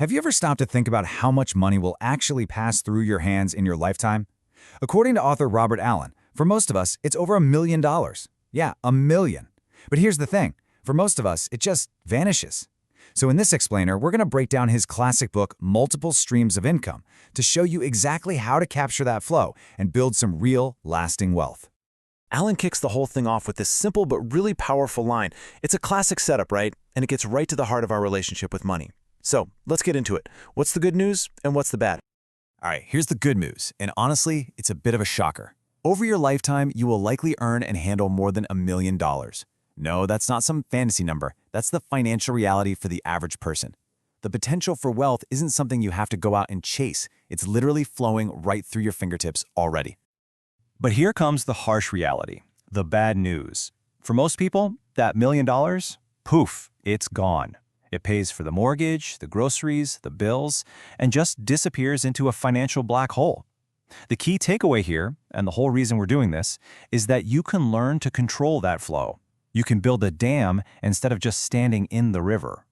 Have you ever stopped to think about how much money will actually pass through your hands in your lifetime? According to author Robert Allen, for most of us, it's over $1 million. Yeah, $1 million. But here's the thing. For most of us, it just vanishes. So in this explainer, we're going to break down his classic book, Multiple Streams of Income, to show you exactly how to capture that flow and build some real, lasting wealth. Allen kicks the whole thing off with this simple but really powerful line. It's a classic setup, right? And it gets right to the heart of our relationship with money. So let's get into it. What's the good news and what's the bad? All right, here's the good news, and honestly, it's a bit of a shocker. Over your lifetime, you will likely earn and handle more than $1 million. No, that's not some fantasy number. That's the financial reality for the average person. The potential for wealth isn't something you have to go out and chase. It's literally flowing right through your fingertips already. But here comes the harsh reality, the bad news. For most people, that $1 million, poof, it's gone. It pays for the mortgage, the groceries, the bills, and just disappears into a financial black hole. The key takeaway here, and the whole reason we're doing this, is that you can learn to control that flow. You can build a dam instead of just standing in the river.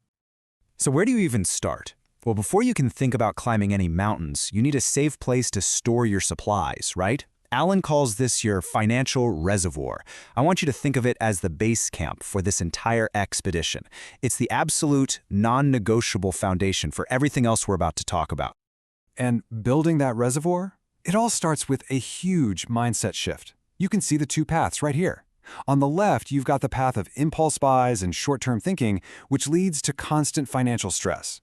So where do you even start? Well, before you can think about climbing any mountains, you need a safe place to store your supplies, right? Allen calls this your financial reservoir. I want you to think of it as the base camp for this entire expedition. It's the absolute, non-negotiable foundation for everything else we're about to talk about. And building that reservoir? It all starts with a huge mindset shift. You can see the two paths right here. On the left, you've got the path of impulse buys and short-term thinking, which leads to constant financial stress.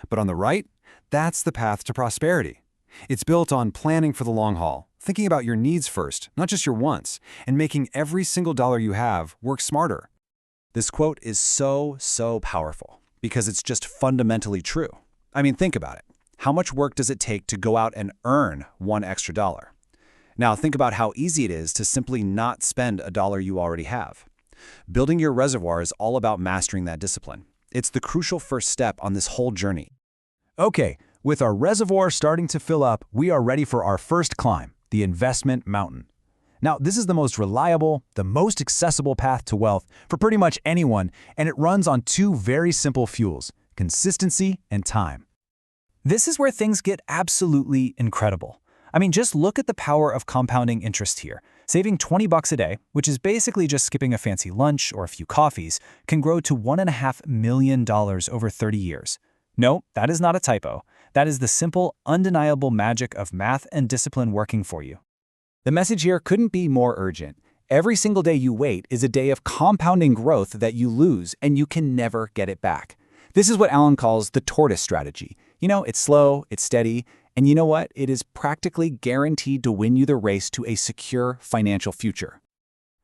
But on the right, that's the path to prosperity. It's built on planning for the long haul, thinking about your needs first, not just your wants, and making every single dollar you have work smarter. This quote is so powerful because it's just fundamentally true. I mean, think about it. How much work does it take to go out and earn $1 extra? Now, think about how easy it is to simply not spend a dollar you already have. Building your reservoir is all about mastering that discipline. It's the crucial first step on this whole journey. Okay, with our reservoir starting to fill up, we are ready for our first climb, the investment mountain. Now, this is the most reliable, the most accessible path to wealth for pretty much anyone, and it runs on two very simple fuels, consistency and time. This is where things get absolutely incredible. I mean, just look at the power of compounding interest here. Saving $20 a day, which is basically just skipping a fancy lunch or a few coffees, can grow to $1.5 million over 30 years. No, that is not a typo. That is the simple, undeniable magic of math and discipline working for you. The message here couldn't be more urgent. Every single day you wait is a day of compounding growth that you lose, and you can never get it back. This is what Allen calls the tortoise strategy. You know, it's slow, it's steady, and you know what? It is practically guaranteed to win you the race to a secure financial future.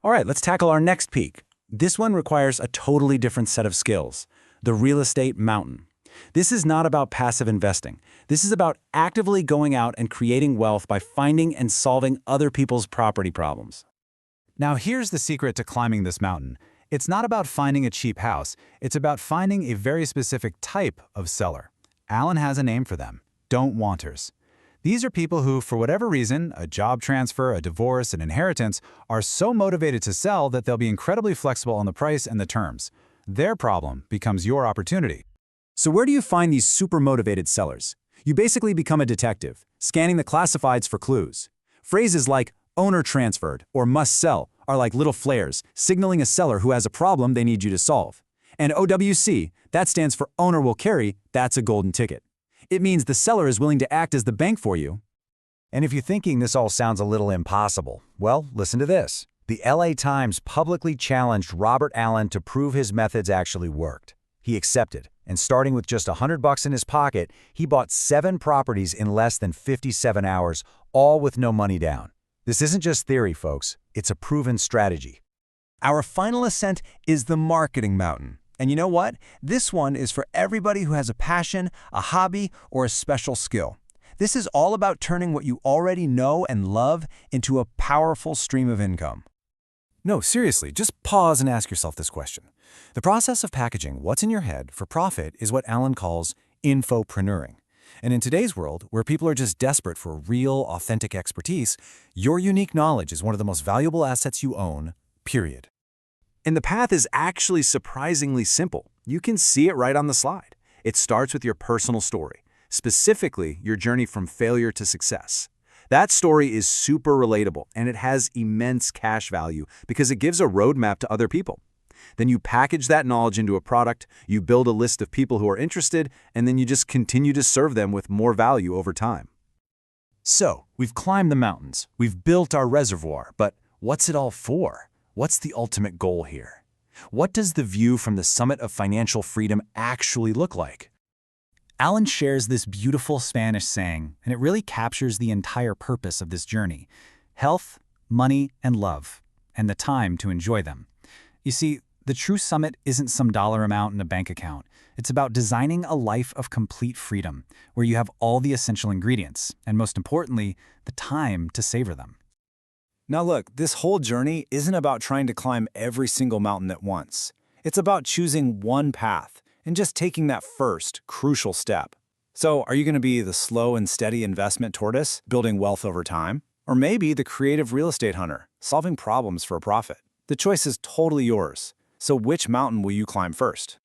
All right, let's tackle our next peak. This one requires a totally different set of skills, the real estate mountain. This is not about passive investing. This is about actively going out and creating wealth by finding and solving other people's property problems. Now, here's the secret to climbing this mountain. It's not about finding a cheap house. It's about finding a very specific type of seller. Allen has a name for them, don't wanters. These are people who, for whatever reason, a job transfer, a divorce, an inheritance, are so motivated to sell that they'll be incredibly flexible on the price and the terms. Their problem becomes your opportunity. So where do you find these super motivated sellers? You basically become a detective, scanning the classifieds for clues. Phrases like owner transferred or must sell are like little flares, signaling a seller who has a problem they need you to solve. And OWC, that stands for owner will carry, that's a golden ticket. It means the seller is willing to act as the bank for you. And if you're thinking this all sounds a little impossible, well, listen to this. The LA Times publicly challenged Robert Allen to prove his methods actually worked. He accepted, and starting with just $100 in his pocket, he bought 7 properties in less than 57 hours, all with no money down. This isn't just theory, folks. It's a proven strategy. Our final ascent is the marketing mountain. And you know what? This one is for everybody who has a passion, a hobby, or a special skill. This is all about turning what you already know and love into a powerful stream of income. No, seriously, just pause and ask yourself this question. The process of packaging what's in your head for profit is what Allen calls infopreneuring. And in today's world, where people are just desperate for real, authentic expertise, your unique knowledge is one of the most valuable assets you own, period. And the path is actually surprisingly simple. You can see it right on the slide. It starts with your personal story, specifically your journey from failure to success. That story is super relatable, and it has immense cash value because it gives a roadmap to other people. Then you package that knowledge into a product, you build a list of people who are interested, and then you just continue to serve them with more value over time. So, we've climbed the mountains, we've built our reservoir, but what's it all for? What's the ultimate goal here? What does the view from the summit of financial freedom actually look like? Alan shares this beautiful Spanish saying, and it really captures the entire purpose of this journey: health, money, and love, and the time to enjoy them. You see, the true summit isn't some dollar amount in a bank account. It's about designing a life of complete freedom, where you have all the essential ingredients, and most importantly, the time to savor them. Now look, this whole journey isn't about trying to climb every single mountain at once. It's about choosing one path and just taking that first, crucial step. So, are you going to be the slow and steady investment tortoise, building wealth over time? Or maybe the creative real estate hunter, solving problems for a profit? The choice is totally yours. So which mountain will you climb first?